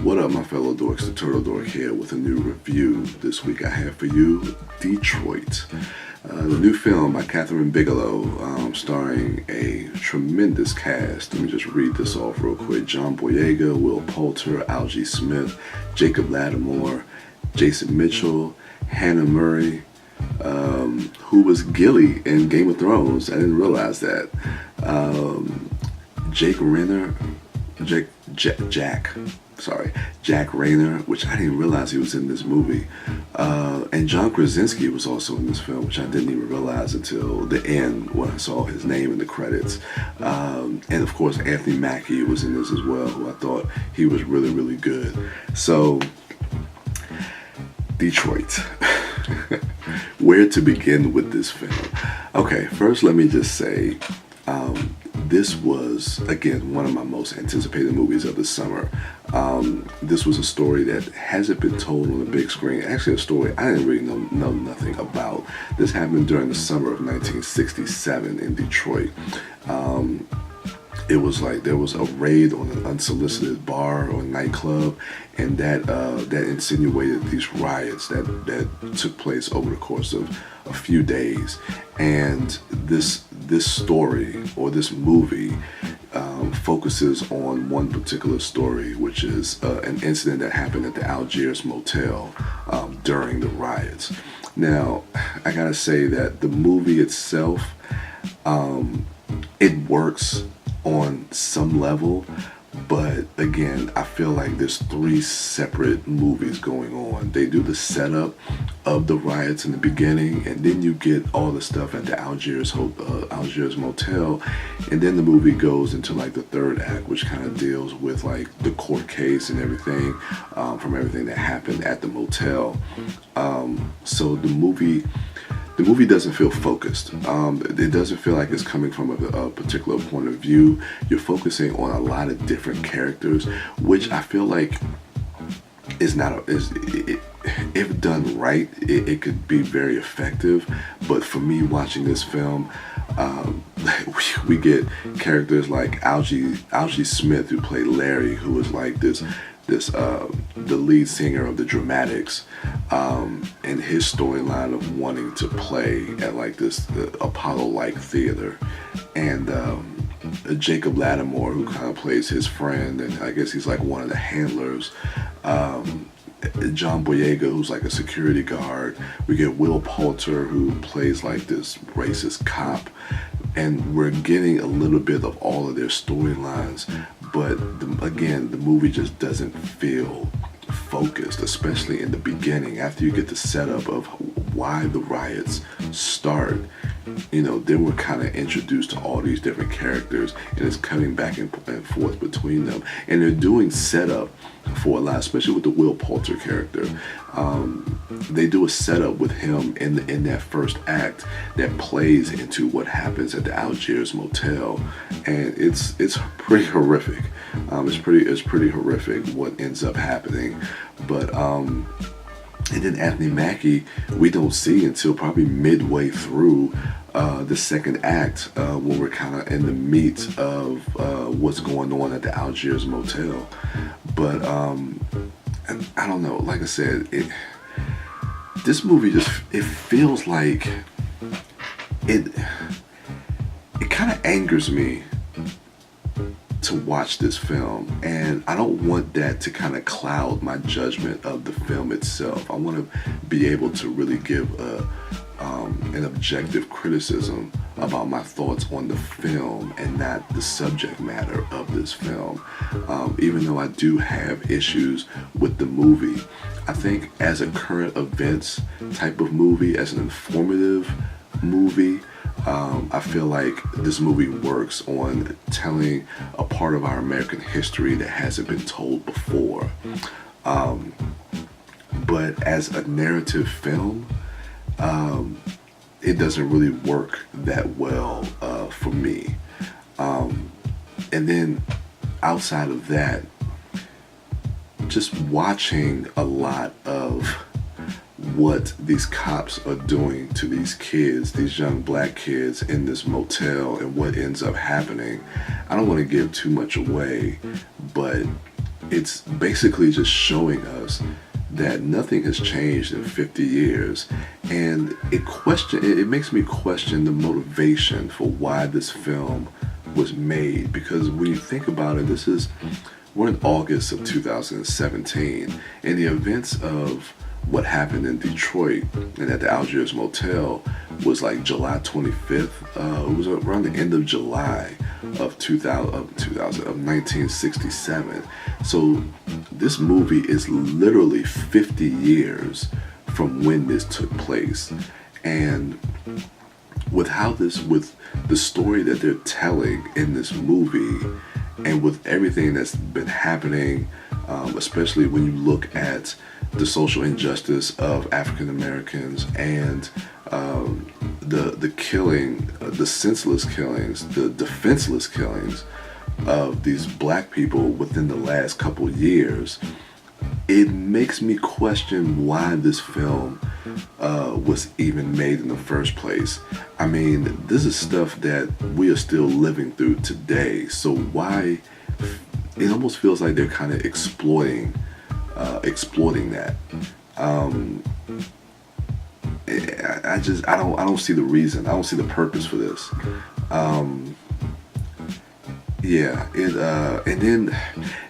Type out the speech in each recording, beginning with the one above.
What up, my fellow dorks? The Turtle Dork here with a new review. This week I have for you Detroit, the new film by Kathryn Bigelow, starring a tremendous cast. Let me just read this off real quick. John Boyega, Will Poulter, Algie Smith, Jacob Lattimore, Jason Mitchell, Hannah Murray, who was Gilly in Game of Thrones. I didn't realize that. Jack Rayner, which I didn't realize he was in this movie. And John Krasinski was also in this film, which I didn't even realize until the end when I saw his name in the credits. And of course, Anthony Mackie was in this as well, who I thought he was really, really good. So, Detroit. Where to begin with this film? Okay, first let me just say, this was, again, one of my most anticipated movies of the summer. This was a story that hasn't been told on the big screen. Actually, a story I didn't really know nothing about. This happened during the summer of 1967 in Detroit. It was like there was a raid on an unsolicited bar or nightclub, and that insinuated these riots that took place over the course of a few days. And this story, or this movie, focuses on one particular story, which is an incident that happened at the Algiers Motel during the riots. Now, I gotta say that the movie itself, it works on some level, but again, I feel like there's three separate movies going on. They do the setup of the riots in the beginning, and then you get all the stuff at the Algiers Motel, and then the movie goes into like the third act, which kind of deals with like the court case and everything, from everything that happened at the motel. So the movie doesn't feel focused. It doesn't feel like it's coming from a particular point of view. You're focusing on a lot of different characters, which I feel like is if done right, it could be very effective. But for me, watching this film, we get characters like Algie Smith, who played Larry, who was like the lead singer of the Dramatics, and his storyline of wanting to play at like this Apollo-like theater, and Jacob Lattimore, who kind of plays his friend, and I guess he's like one of the handlers. John Boyega, who's like a security guard. We get Will Poulter, who plays like this racist cop, and we're getting a little bit of all of their storylines. But again, the movie just doesn't feel focused, especially in the beginning. After you get the setup of why the riots start, then we're kind of introduced to all these different characters, and it's cutting back and forth between them. And they're doing setup for a lot, especially with the Will Poulter character. They do a setup with him in that first act that plays into what happens at the Algiers Motel, and it's pretty horrific. It's pretty horrific what ends up happening, but and then Anthony Mackie we don't see until probably midway through the second act, when we're kind of in the meat of what's going on at the Algiers Motel. But and I don't know. Like I said, this movie it feels like it kind of angers me to watch this film, and I don't want that to kind of cloud my judgment of the film itself. I want to be able to really give an objective criticism about my thoughts on the film and not the subject matter of this film. Even though I do have issues with the movie, I think as a current events type of movie, as an informative movie, I feel like this movie works on telling a part of our American history that hasn't been told before. But as a narrative film, it doesn't really work that well for me. And then outside of that, just watching a lot of what these cops are doing to these kids, these young black kids in this motel, and what ends up happening. I don't want to give too much away, but it's basically just showing us that nothing has changed in 50 years, and it makes me question the motivation for why this film was made. Because when you think about it, we're in August of 2017, and the events of what happened in Detroit and at the Algiers Motel was like July 25th. It was around the end of July of 1967. So this movie is literally 50 years from when this took place. And with the story that they're telling in this movie, and with everything that's been happening, especially when you look at the social injustice of African Americans and the killing, the senseless killings, the defenseless killings of these black people within the last couple years, it makes me question why this film was even made in the first place. I mean, this is stuff that we are still living through today. So why? It almost feels like they're kind of exploiting that. I don't see the reason. I don't see the purpose for this. And then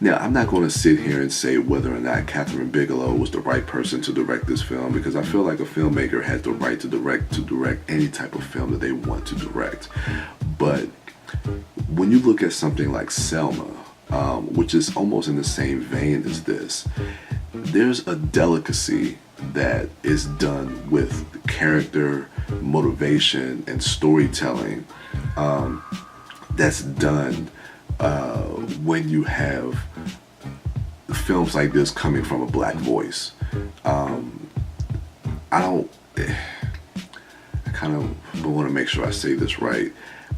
now I'm not going to sit here and say whether or not Kathryn Bigelow was the right person to direct this film, because I feel like a filmmaker has the right to direct any type of film that they want to direct. But when you look at something like Selma, which is almost in the same vein as this, there's a delicacy that is done with character, motivation, and storytelling that's done when you have films like this coming from a black voice. I kind of want to make sure I say this right,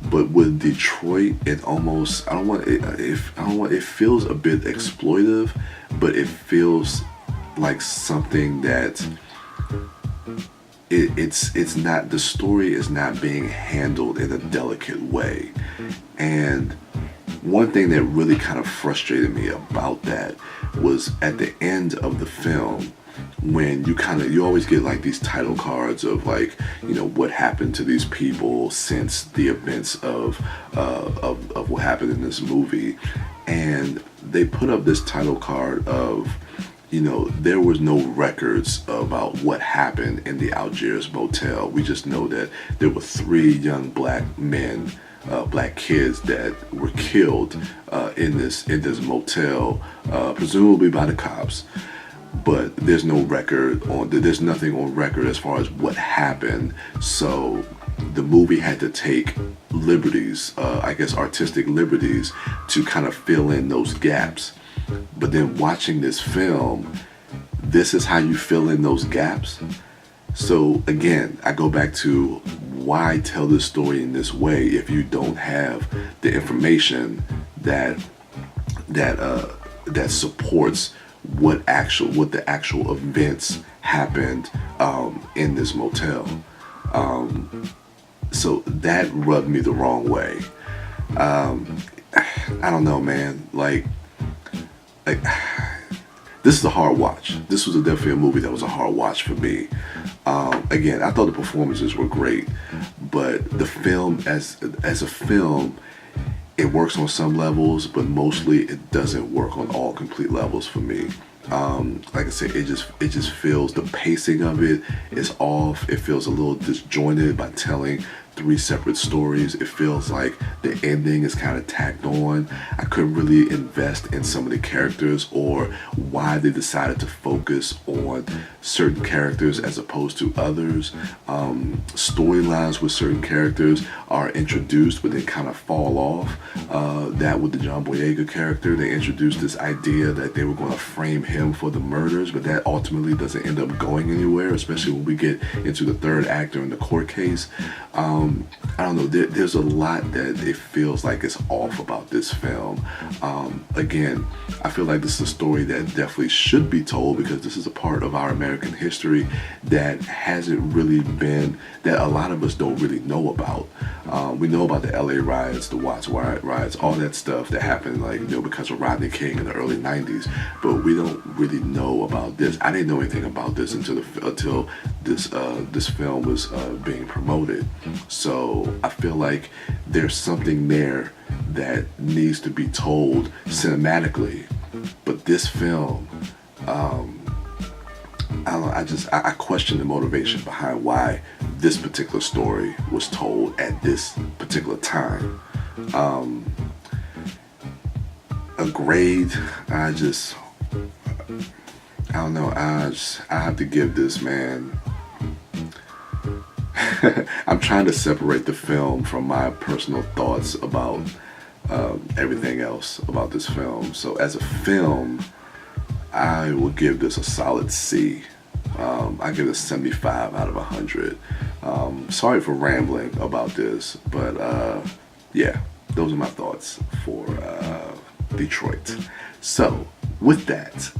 but with Detroit, it feels a bit exploitive, but it feels like something that it's not, the story is not being handled in a delicate way. And one thing that really kind of frustrated me about that was at the end of the film, when you always get like these title cards of like, what happened to these people since the events of what happened in this movie. And they put up this title card of, there was no records about what happened in the Algiers Motel. We just know that there were 3 young black men, black kids that were killed in this motel, presumably by the cops. But there's nothing on record as far as what happened. So the movie had to take liberties, artistic liberties, to kind of fill in those gaps. But then watching this film, this is how you fill in those gaps. So again, I go back to, why tell this story in this way if you don't have the information that supports what the actual events happened in this motel. So that rubbed me the wrong way. I don't know, man. Like this is a hard watch. This was definitely a movie that was a hard watch for me. Again, I thought the performances were great, but the film as a film, it works on some levels, but mostly it doesn't work on all complete levels for me. Like I said, it just feels, the pacing of it is off. It feels a little disjointed by telling 3 separate stories. It feels like the ending is kind of tacked on. I couldn't really invest in some of the characters, or why they decided to focus on certain characters as opposed to others. Storylines with certain characters are introduced, but they kind of fall off. That with the John Boyega character, they introduced this idea that they were going to frame him for the murders, but that ultimately doesn't end up going anywhere, especially when we get into the 3rd act during the court case. I don't know, there's a lot that it feels like it's off about this film. Again, I feel like this is a story that definitely should be told, because this is a part of our American history that hasn't really been, that a lot of us don't really know about. We know about the LA riots, the Watts riots, all that stuff that happened, like, you know, because of Rodney King in the early 90s, but we don't really know about this. I didn't know anything about this until this film was being promoted. So I feel like there's something there that needs to be told cinematically, but this film, I don't know, I question the motivation behind why this particular story was told at this particular time. A grade, I don't know, I have to give this, man. I'm trying to separate the film from my personal thoughts about everything else about this film. So as a film, I will give this a solid C. I give it a 75 out of 100. Sorry for rambling about this, but yeah, those are my thoughts for Detroit. So with that,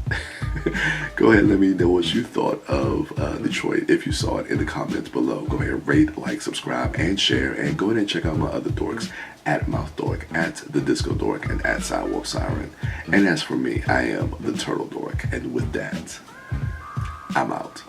go ahead and let me know what you thought of Detroit. If you saw it, in the comments below. Go ahead, rate, like, subscribe, and share. And go ahead and check out my other dorks, at MouthDork, at TheDiscoDork, and at Sidewalk Siren. And as for me, I am the Turtle Dork. And with that, I'm out.